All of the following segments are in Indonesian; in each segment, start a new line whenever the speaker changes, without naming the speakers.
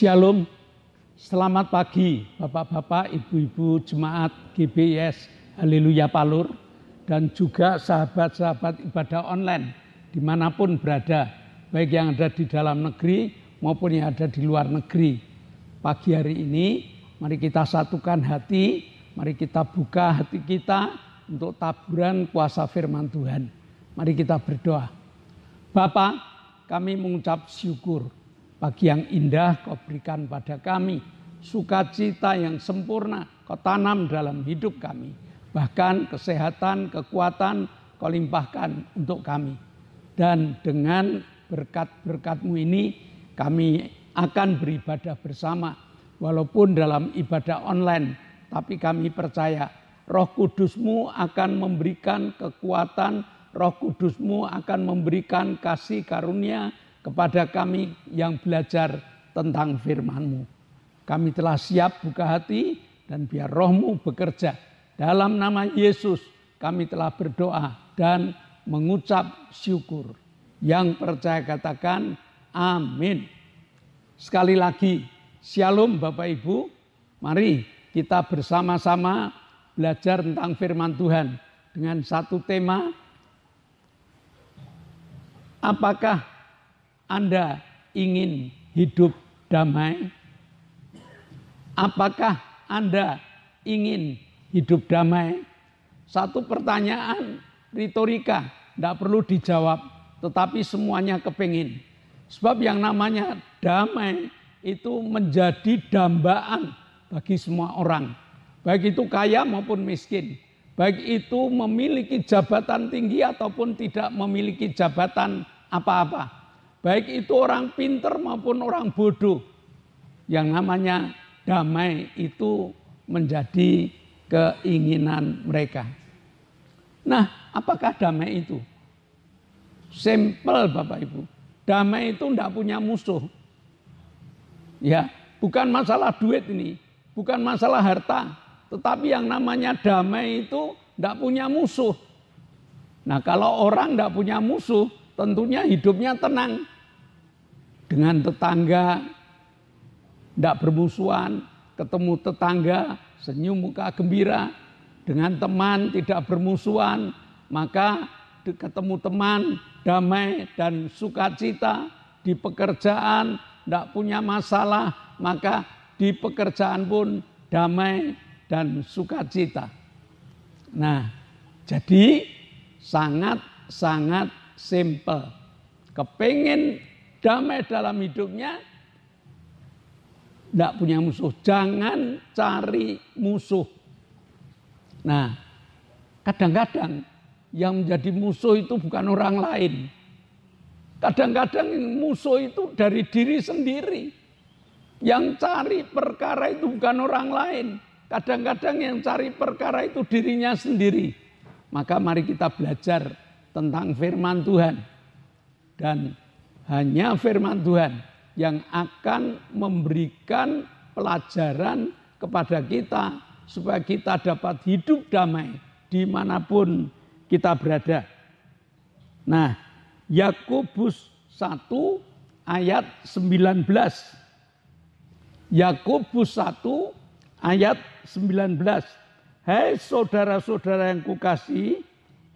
Shalom, selamat pagi Bapak-Bapak, Ibu-Ibu Jemaat GBIS Haleluya Palur dan juga sahabat-sahabat ibadah online dimanapun berada, baik yang ada di dalam negeri maupun yang ada di luar negeri. Pagi hari ini mari kita satukan hati, mari kita buka hati kita untuk taburan kuasa firman Tuhan. Mari kita berdoa. Bapa, kami mengucap syukur pagi yang indah Kau berikan pada kami, sukacita yang sempurna Kau tanam dalam hidup kami, bahkan kesehatan, kekuatan Kau limpahkan untuk kami. Dan dengan berkat-berkat-Mu ini kami akan beribadah bersama, walaupun dalam ibadah online, tapi kami percaya Roh Kudus-Mu akan memberikan kekuatan, Roh Kudus-Mu akan memberikan kasih karunia kepada kami yang belajar tentang firman-Mu. Kami telah siap buka hati dan biar Roh-Mu bekerja. Dalam nama Yesus kami telah berdoa dan mengucap syukur. Yang percaya katakan amin. Sekali lagi, shalom Bapak Ibu. Mari kita bersama-sama belajar tentang firman Tuhan dengan satu tema. Apakah Anda ingin hidup damai? Apakah Anda ingin hidup damai? Satu pertanyaan retorika, tidak perlu dijawab, tetapi semuanya kepingin. Sebab yang namanya damai itu menjadi dambaan bagi semua orang. Baik itu kaya maupun miskin. Baik itu memiliki jabatan tinggi ataupun tidak memiliki jabatan apa-apa. Baik itu orang pinter maupun orang bodoh. Yang namanya damai itu menjadi keinginan mereka. Nah, apakah damai itu? Simple Bapak Ibu. Damai itu tidak punya musuh. Ya, bukan masalah duit ini, bukan masalah harta, tetapi yang namanya damai itu tidak punya musuh. Nah, kalau orang tidak punya musuh, tentunya hidupnya tenang. Dengan tetangga tidak bermusuhan, ketemu tetangga senyum muka gembira. Dengan teman tidak bermusuhan, maka ketemu teman damai dan sukacita. Di pekerjaan tidak punya masalah, maka di pekerjaan pun damai dan sukacita. Nah, jadi sangat-sangat simple. Kepingin damai dalam hidupnya, tidak punya musuh. Jangan cari musuh. Nah, kadang-kadang yang menjadi musuh itu bukan orang lain. Kadang-kadang musuh itu dari diri sendiri. Yang cari perkara itu bukan orang lain. Kadang-kadang yang cari perkara itu dirinya sendiri. Maka mari kita belajar tentang firman Tuhan. Dan hanya firman Tuhan yang akan memberikan pelajaran kepada kita supaya kita dapat hidup damai dimanapun kita berada. Nah, Yakobus 1 ayat 19. Yakobus 1 ayat 19. Hai saudara-saudara yang kukasihi,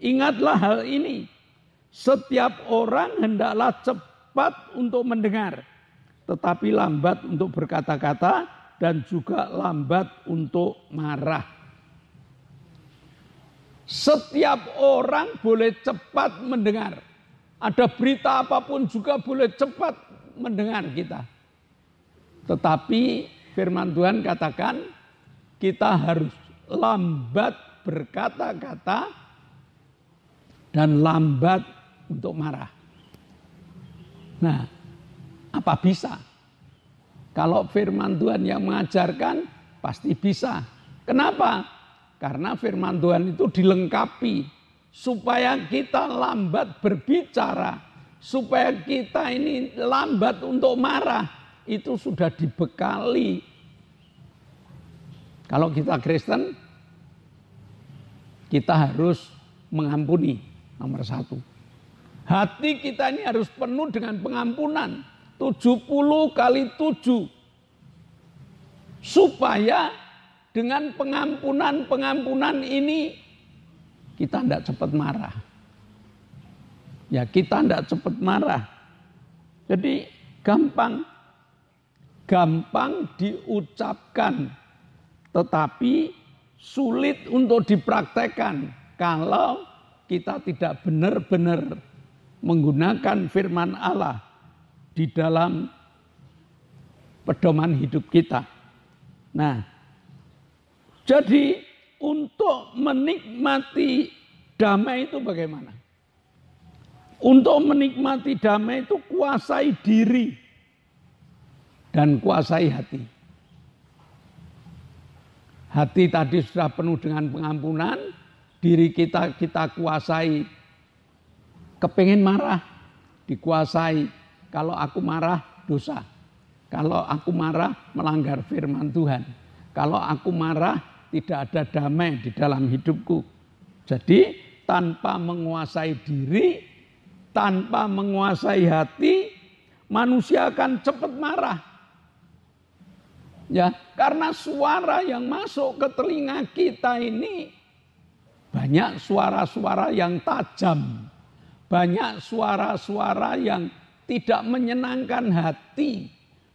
ingatlah hal ini. Setiap orang hendaklah cepat untuk mendengar, tetapi lambat untuk berkata-kata dan juga lambat untuk marah. Setiap orang boleh cepat mendengar. Ada berita apapun juga boleh cepat mendengar kita. Tetapi firman Tuhan katakan kita harus lambat berkata-kata dan lambat untuk marah. Nah, apa bisa? Kalau firman Tuhan yang mengajarkan, pasti bisa. Kenapa? Karena firman Tuhan itu dilengkapi supaya kita lambat berbicara, supaya kita ini lambat untuk marah, itu sudah dibekali. Kalau kita Kristen, kita harus mengampuni, nomor satu. Hati kita ini harus penuh dengan pengampunan. 70 kali 7 Supaya dengan pengampunan ini kita tidak cepat marah. Ya, kita tidak cepat marah. Jadi gampang diucapkan, tetapi sulit untuk dipraktekkan kalau kita tidak benar-benar menggunakan firman Allah di dalam pedoman hidup kita. Nah, jadi untuk menikmati damai itu bagaimana? Untuk menikmati damai itu kuasai diri dan kuasai hati. Hati tadi sudah penuh dengan pengampunan, diri kita kuasai kepingin marah, dikuasai. Kalau aku marah dosa. Kalau aku marah melanggar firman Tuhan. Kalau aku marah tidak ada damai di dalam hidupku. Jadi tanpa menguasai diri, tanpa menguasai hati, manusia akan cepat marah. Ya, karena suara yang masuk ke telinga kita ini banyak suara-suara yang tajam. Banyak suara-suara yang tidak menyenangkan hati.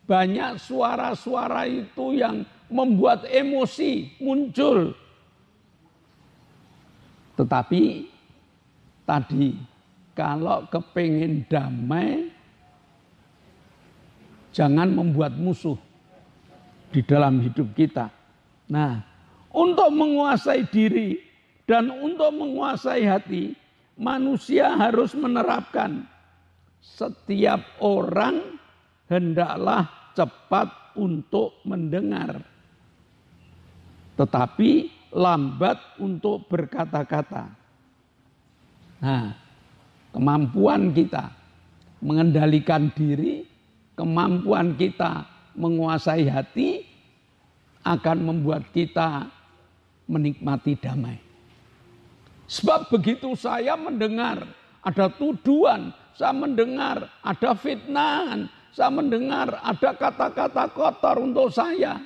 Banyak suara-suara itu yang membuat emosi muncul. Tetapi tadi kalau kepingin damai, jangan membuat musuh di dalam hidup kita. Nah, untuk menguasai diri dan untuk menguasai hati, manusia harus menerapkan setiap orang hendaklah cepat untuk mendengar, tetapi lambat untuk berkata-kata. Nah, kemampuan kita mengendalikan diri, kemampuan kita menguasai hati akan membuat kita menikmati damai. Sebab begitu saya mendengar ada tuduhan, saya mendengar ada fitnahan, saya mendengar ada kata-kata kotor untuk saya.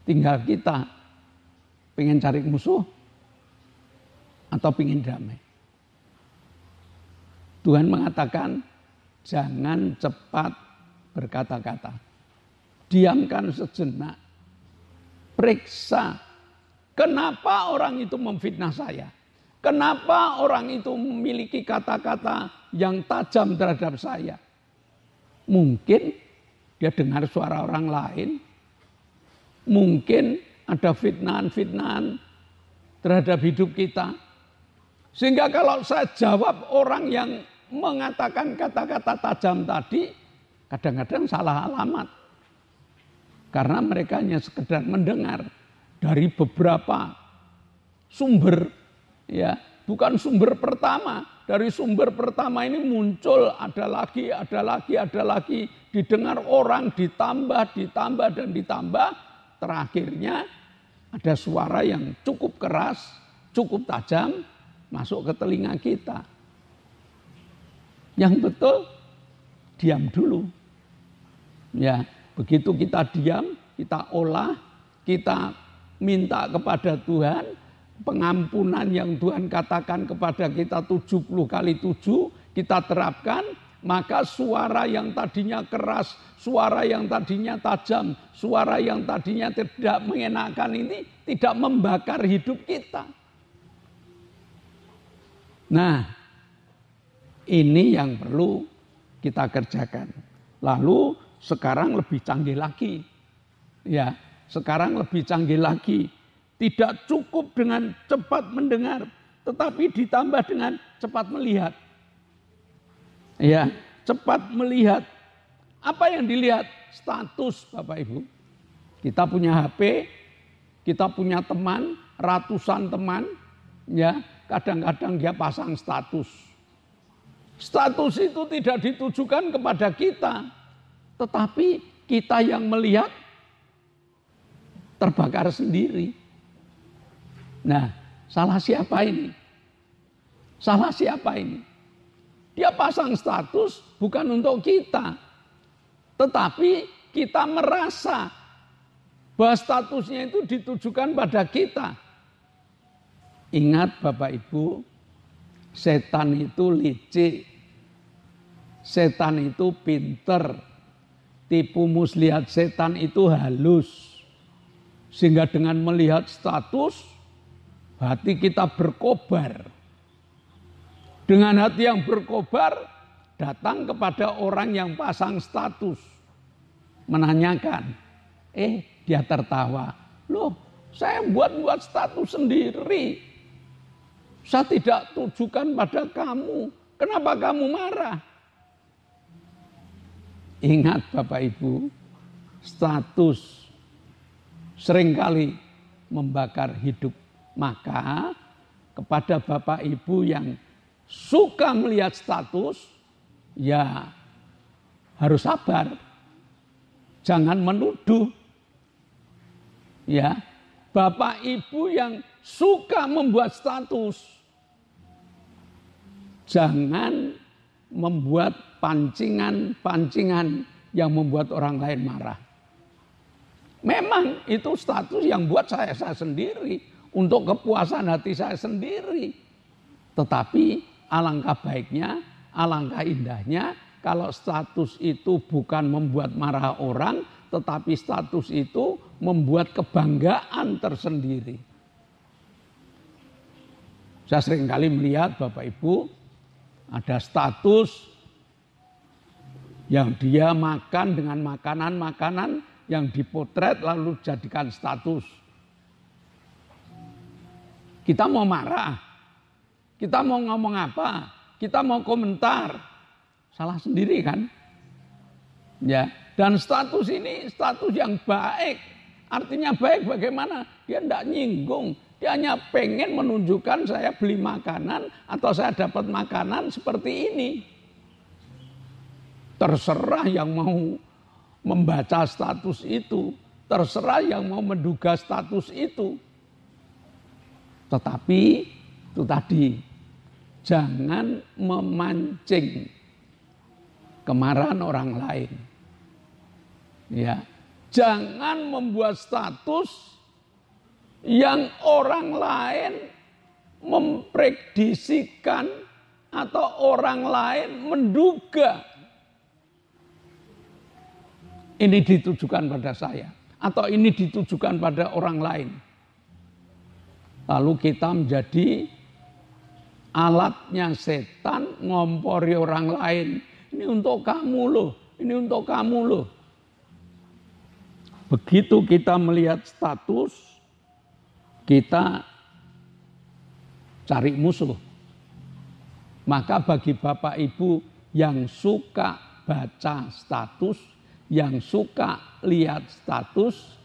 Tinggal kita pengen cari musuh atau pengen damai. Tuhan mengatakan jangan cepat berkata-kata. Diamkan sejenak. Periksa. Kenapa orang itu memfitnah saya? Kenapa orang itu memiliki kata-kata yang tajam terhadap saya? Mungkin dia dengar suara orang lain. Mungkin ada fitnahan-fitnahan terhadap hidup kita. Sehingga kalau saya jawab orang yang mengatakan kata-kata tajam tadi, kadang-kadang salah alamat. Karena mereka hanya sekedar mendengar dari beberapa sumber, ya, bukan sumber pertama. Dari sumber pertama ini muncul ada lagi, didengar orang, ditambah dan ditambah. Terakhirnya ada suara yang cukup keras, cukup tajam masuk ke telinga kita. Yang betul diam dulu. Ya, begitu kita diam, kita olah, kita minta kepada Tuhan pengampunan yang Tuhan katakan kepada kita 70 kali 7 kita terapkan, maka suara yang tadinya keras, suara yang tadinya tajam, suara yang tadinya tidak mengenakan ini tidak membakar hidup kita. Nah, ini yang perlu kita kerjakan. Lalu sekarang lebih canggih lagi. Ya, sekarang lebih canggih lagi. Tidak cukup dengan cepat mendengar, tetapi ditambah dengan cepat melihat. Ya, cepat melihat. Apa yang dilihat? Status, Bapak Ibu. Kita punya HP, kita punya teman, ratusan teman, ya, kadang-kadang dia pasang status. Status itu tidak ditujukan kepada kita, tetapi kita yang melihat terbakar sendiri. Nah, salah siapa ini? Salah siapa ini? Dia pasang status bukan untuk kita, tetapi kita merasa bahwa statusnya itu ditujukan pada kita. Ingat Bapak Ibu, setan itu licik, setan itu pinter, tipu muslihat setan itu halus. Sehingga dengan melihat status, hati kita berkobar. Dengan hati yang berkobar, datang kepada orang yang pasang status. Menanyakan, dia tertawa. Loh, saya buat status sendiri. Saya tidak tujukan pada kamu. Kenapa kamu marah? Ingat Bapak Ibu, status seringkali membakar hidup. Maka kepada Bapak Ibu yang suka melihat status, ya harus sabar. Jangan menuduh. Ya, Bapak Ibu yang suka membuat status, jangan membuat pancingan-pancingan yang membuat orang lain marah. Memang itu status yang buat saya sendiri, untuk kepuasan hati saya sendiri. Tetapi alangkah baiknya, alangkah indahnya kalau status itu bukan membuat marah orang, tetapi status itu membuat kebanggaan tersendiri. Saya seringkali melihat Bapak Ibu ada status yang dia makan dengan makanan-makanan yang dipotret lalu jadikan status. Kita mau marah, kita mau ngomong apa, kita mau komentar, salah sendiri kan? Ya, dan status ini status yang baik. Artinya baik bagaimana? Dia tidak nyinggung, dia hanya pengen menunjukkan saya beli makanan atau saya dapat makanan seperti ini. Terserah yang mau membaca status itu, terserah yang mau menduga status itu. Tetapi itu tadi, jangan memancing kemarahan orang lain. Ya, jangan membuat status yang orang lain memprediksikan atau orang lain menduga ini ditujukan pada saya atau ini ditujukan pada orang lain. Lalu kita menjadi alatnya setan ngompori orang lain. Ini untuk kamu loh, ini untuk kamu loh. Begitu kita melihat status, kita cari musuh. Maka bagi Bapak Ibu yang suka baca status, yang suka lihat status,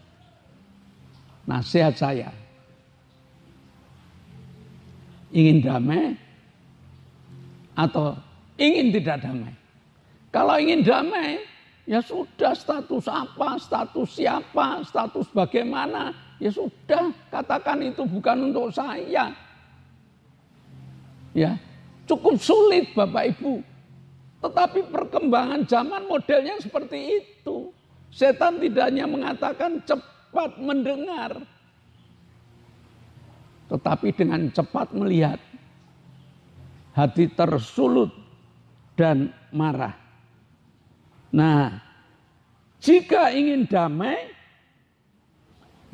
nasihat saya, ingin damai atau ingin tidak damai? Kalau ingin damai, ya sudah, status apa, status siapa, status bagaimana, ya sudah, katakan itu bukan untuk saya. Ya, cukup sulit Bapak Ibu. Tetapi perkembangan zaman modelnya seperti itu. Setan tidak hanya mengatakan cepat mendengar, tetapi dengan cepat melihat, hati tersulut dan marah. Nah, jika ingin damai,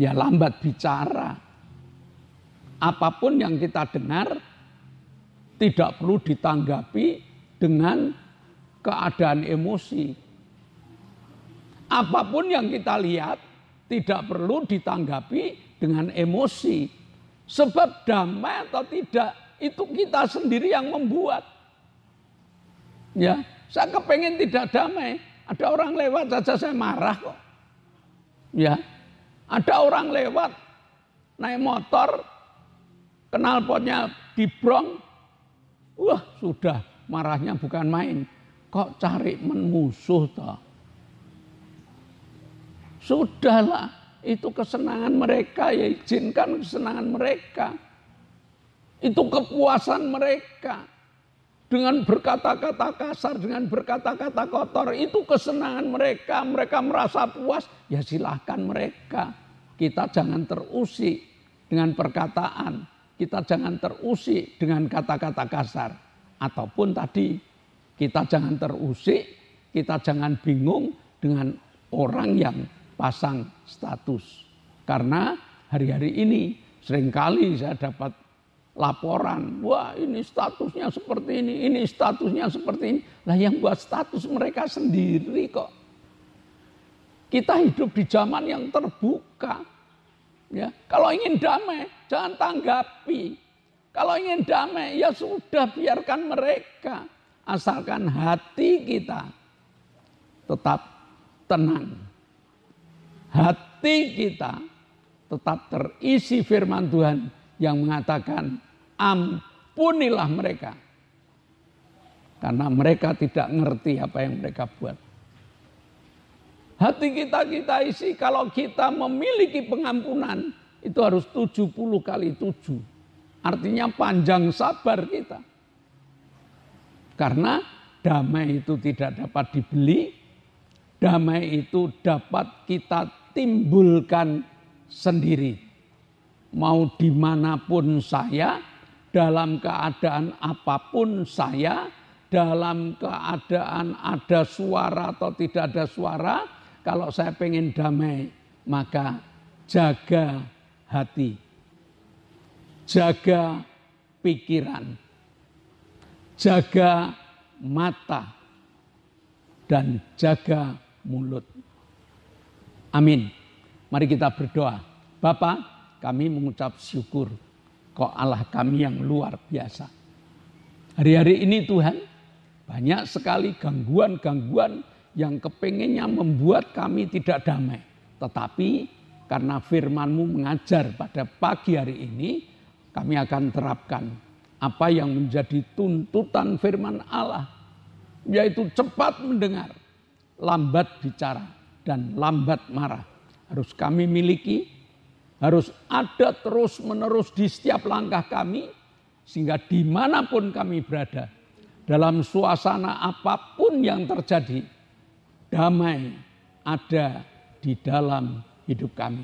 ya lambat bicara. Apapun yang kita dengar tidak perlu ditanggapi dengan keadaan emosi. Apapun yang kita lihat tidak perlu ditanggapi dengan emosi. Sebab damai atau tidak, itu kita sendiri yang membuat. Ya, saya kepengen tidak damai. Ada orang lewat saja saya marah kok. Ya, ada orang lewat naik motor, knalpotnya dibrong. Wah, sudah marahnya bukan main. Kok cari musuh toh? Sudahlah, itu kesenangan mereka, ya izinkan kesenangan mereka. Itu kepuasan mereka. Dengan berkata-kata kasar, dengan berkata-kata kotor, itu kesenangan mereka. Mereka merasa puas, ya silahkan mereka. kita jangan terusik dengan perkataan, kita jangan terusik dengan kata-kata kasar. Ataupun tadi, kita jangan terusik, kita jangan bingung dengan orang yang pasang status. Karena hari-hari ini seringkali saya dapat laporan, wah ini statusnya seperti ini statusnya seperti ini. Lah yang buat status mereka sendiri kok. Kita hidup di zaman yang terbuka. Ya, kalau ingin damai, jangan tanggapi. Kalau ingin damai, ya sudah biarkan mereka. Asalkan hati kita tetap tenang. Hati kita tetap terisi firman Tuhan yang mengatakan, ampunilah mereka. Karena mereka tidak ngerti apa yang mereka buat. Hati kita isi, kalau kita memiliki pengampunan, itu harus 70 kali 7. Artinya panjang sabar kita. Karena damai itu tidak dapat dibeli, damai itu dapat kita timbulkan sendiri. Mau dimanapun saya, dalam keadaan apapun saya, dalam keadaan ada suara atau tidak ada suara, kalau saya pengen damai, maka jaga hati, jaga pikiran, jaga mata, dan jaga mulut. Amin. Mari kita berdoa. Bapa, kami mengucap syukur, Kau Allah kami yang luar biasa. Hari-hari ini Tuhan, banyak sekali gangguan-gangguan yang kepengennya membuat kami tidak damai. Tetapi karena firman-Mu mengajar pada pagi hari ini, kami akan terapkan apa yang menjadi tuntutan firman Allah, yaitu cepat mendengar, lambat bicara, dan lambat marah. Harus kami miliki, harus ada terus-menerus di setiap langkah kami, sehingga dimanapun kami berada, dalam suasana apapun yang terjadi, damai ada di dalam hidup kami.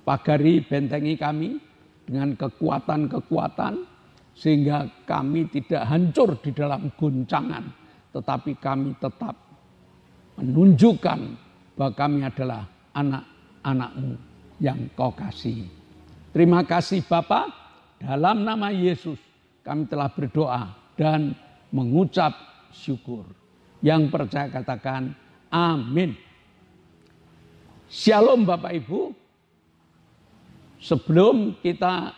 Pagari bentengi kami dengan kekuatan-kekuatan, sehingga kami tidak hancur di dalam guncangan, tetapi kami tetap menunjukkan bahwa kami adalah anak-anak-Mu yang Kau kasihi. Terima kasih Bapa, dalam nama Yesus kami telah berdoa dan mengucap syukur. Yang percaya katakan amin. Shalom Bapak Ibu. Sebelum kita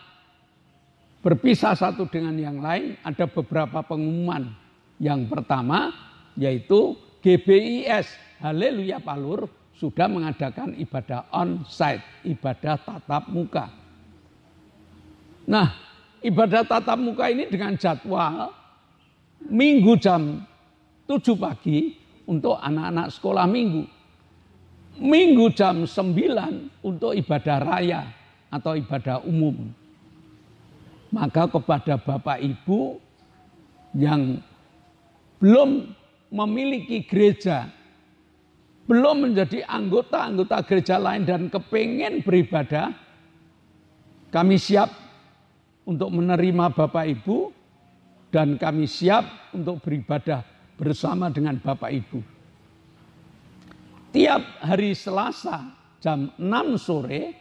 berpisah satu dengan yang lain, ada beberapa pengumuman. Yang pertama yaitu GBIS Haleluya Palur sudah mengadakan ibadah on-site, ibadah tatap muka. Nah, ibadah tatap muka ini dengan jadwal Minggu jam 7 pagi untuk anak-anak sekolah minggu. Minggu jam 9 untuk ibadah raya atau ibadah umum. Maka kepada Bapak Ibu yang belum memiliki gereja, belum menjadi anggota gereja lain dan kepengen beribadah, kami siap untuk menerima Bapak Ibu dan kami siap untuk beribadah bersama dengan Bapak Ibu. Tiap hari Selasa jam 6 sore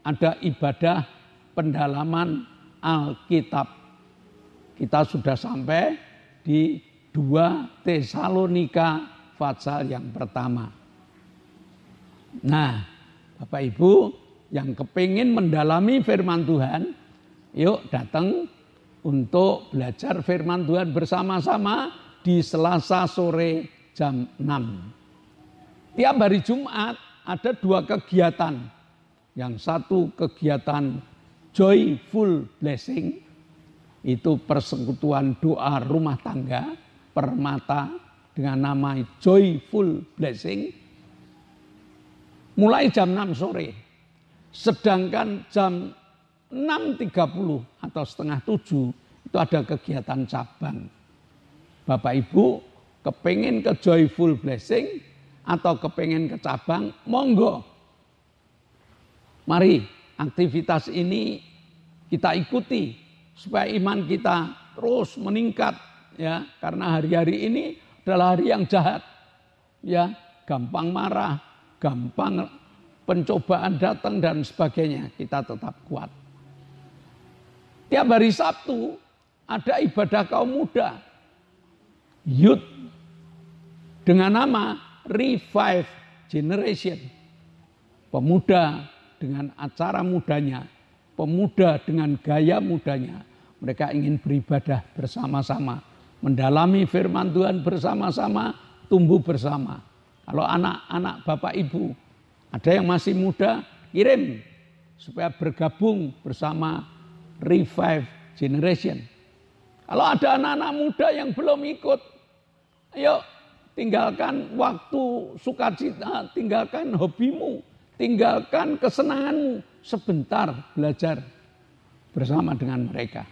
ada ibadah pendalaman Alkitab. Kita sudah sampai di 2 Tesalonika pasal yang pertama. Nah, Bapak Ibu yang kepingin mendalami firman Tuhan, yuk datang untuk belajar firman Tuhan bersama-sama di Selasa sore jam 6. Tiap hari Jumat ada 2 kegiatan. Yang satu kegiatan Joyful Blessing, itu persekutuan doa rumah tangga Permata dengan nama Joyful Blessing, mulai jam 6 sore. Sedangkan jam 6.30 atau setengah 7 itu ada kegiatan cabang. Bapak Ibu kepengen ke Joyful Blessing atau kepengen ke cabang, monggo. Mari aktivitas ini kita ikuti supaya iman kita terus meningkat ya, karena hari-hari ini adalah hari yang jahat. Ya, gampang marah, gampang pencobaan datang dan sebagainya. Kita tetap kuat. Tiap hari Sabtu ada ibadah kaum muda, youth, dengan nama Revive Generation. Pemuda dengan acara mudanya, pemuda dengan gaya mudanya. Mereka ingin beribadah bersama-sama, mendalami firman Tuhan bersama-sama, tumbuh bersama. Kalau anak-anak Bapak Ibu, ada yang masih muda, kirim supaya bergabung bersama Revive Generation. Kalau ada anak-anak muda yang belum ikut, ayo tinggalkan waktu sukacita, tinggalkan hobimu, tinggalkan kesenanganmu, sebentar belajar bersama dengan mereka.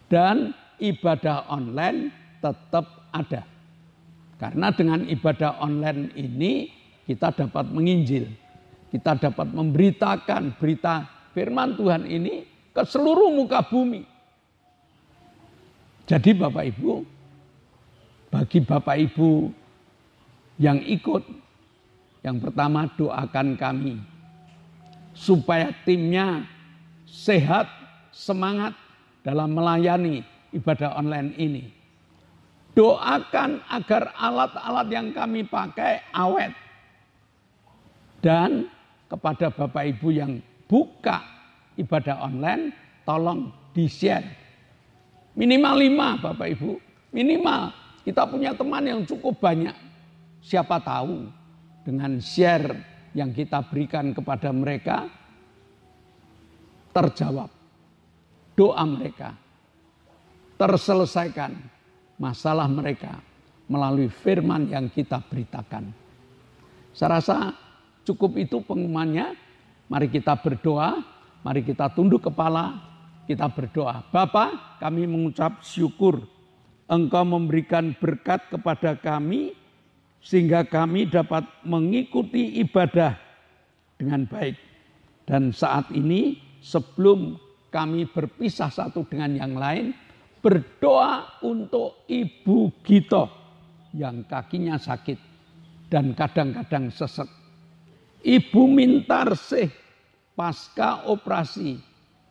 Dan ibadah online tetap ada. Karena dengan ibadah online ini kita dapat menginjil. Kita dapat memberitakan berita firman Tuhan ini ke seluruh muka bumi. Jadi Bapak Ibu, bagi Bapak Ibu yang ikut, yang pertama doakan kami supaya timnya sehat, semangat dalam melayani ibadah online ini. Doakan agar alat-alat yang kami pakai awet. Dan kepada Bapak Ibu yang buka ibadah online, tolong di-share. Minimal 5 Bapak Ibu, minimal. Kita punya teman yang cukup banyak. Siapa tahu dengan share yang kita berikan kepada mereka, terjawab doa mereka, terselesaikan masalah mereka melalui firman yang kita beritakan. Saya rasa cukup itu pengumumannya. Mari kita berdoa, mari kita tunduk kepala, kita berdoa. Bapa, kami mengucap syukur Engkau memberikan berkat kepada kami sehingga kami dapat mengikuti ibadah dengan baik. Dan saat ini sebelum kami berpisah satu dengan yang lain, berdoa untuk Ibu Gito yang kakinya sakit dan kadang-kadang sesek. Ibu Mintarsih pasca operasi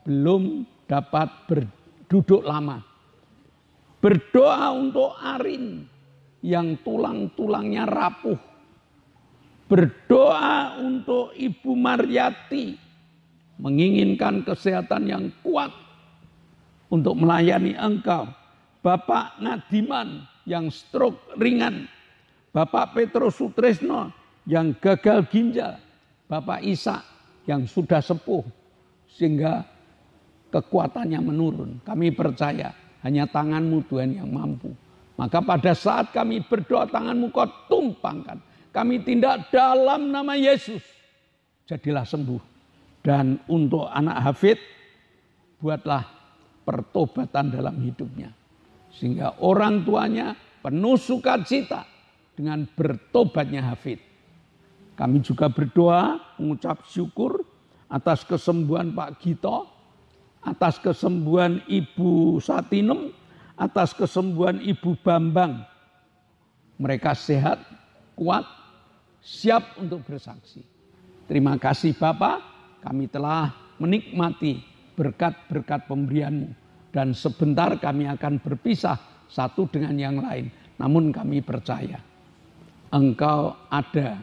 belum dapat berduduk lama. Berdoa untuk Arin yang tulang-tulangnya rapuh. Berdoa untuk Ibu Maryati menginginkan kesehatan yang kuat untuk melayani Engkau. Bapak Ngadiman yang stroke ringan. Bapak Petrus Sutrisno yang gagal ginjal. Bapak Ishak yang sudah sepuh sehingga kekuatannya menurun. Kami percaya hanya tangan-Mu Tuhan yang mampu. Maka pada saat kami berdoa, tangan-Mu Kau tumpangkan. Kami tindak dalam nama Yesus. Jadilah sembuh. Dan untuk anak Hafid, buatlah pertobatan dalam hidupnya. Sehingga orang tuanya penuh sukacita dengan bertobatnya Hafid. Kami juga berdoa, mengucap syukur atas kesembuhan Pak Gito, atas kesembuhan Ibu Satinem, atas kesembuhan Ibu Bambang. Mereka sehat, kuat, siap untuk bersaksi. Terima kasih Bapak, kami telah menikmati berkat-berkat pemberian-Mu. Dan sebentar kami akan berpisah satu dengan yang lain. Namun kami percaya Engkau ada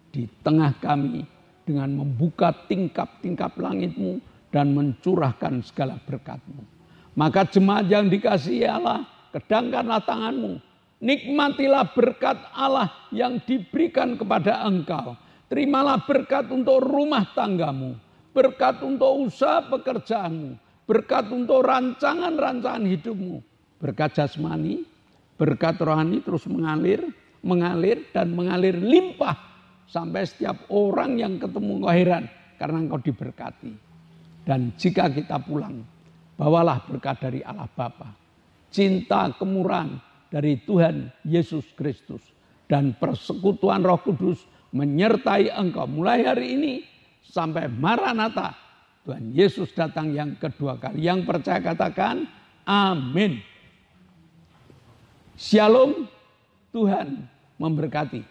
di tengah kami dengan membuka tingkap-tingkap langit-Mu dan mencurahkan segala berkat-Mu. Maka jemaat yang dikasihi Allah, kedangkanlah tangan-Mu. Nikmatilah berkat Allah yang diberikan kepada engkau. Terimalah berkat untuk rumah tanggamu. Berkat untuk usaha pekerjaanmu. Berkat untuk rancangan-rancangan hidupmu. Berkat jasmani, berkat rohani terus mengalir dan mengalir limpah. Sampai setiap orang yang ketemu engkau heran karena engkau diberkati. Dan jika kita pulang, bawalah berkat dari Allah Bapa, cinta kemurahan dari Tuhan Yesus Kristus, dan persekutuan Roh Kudus menyertai engkau mulai hari ini sampai Maranatha. Tuhan Yesus datang yang kedua kali. Yang percaya katakan amin. Shalom, Tuhan memberkati.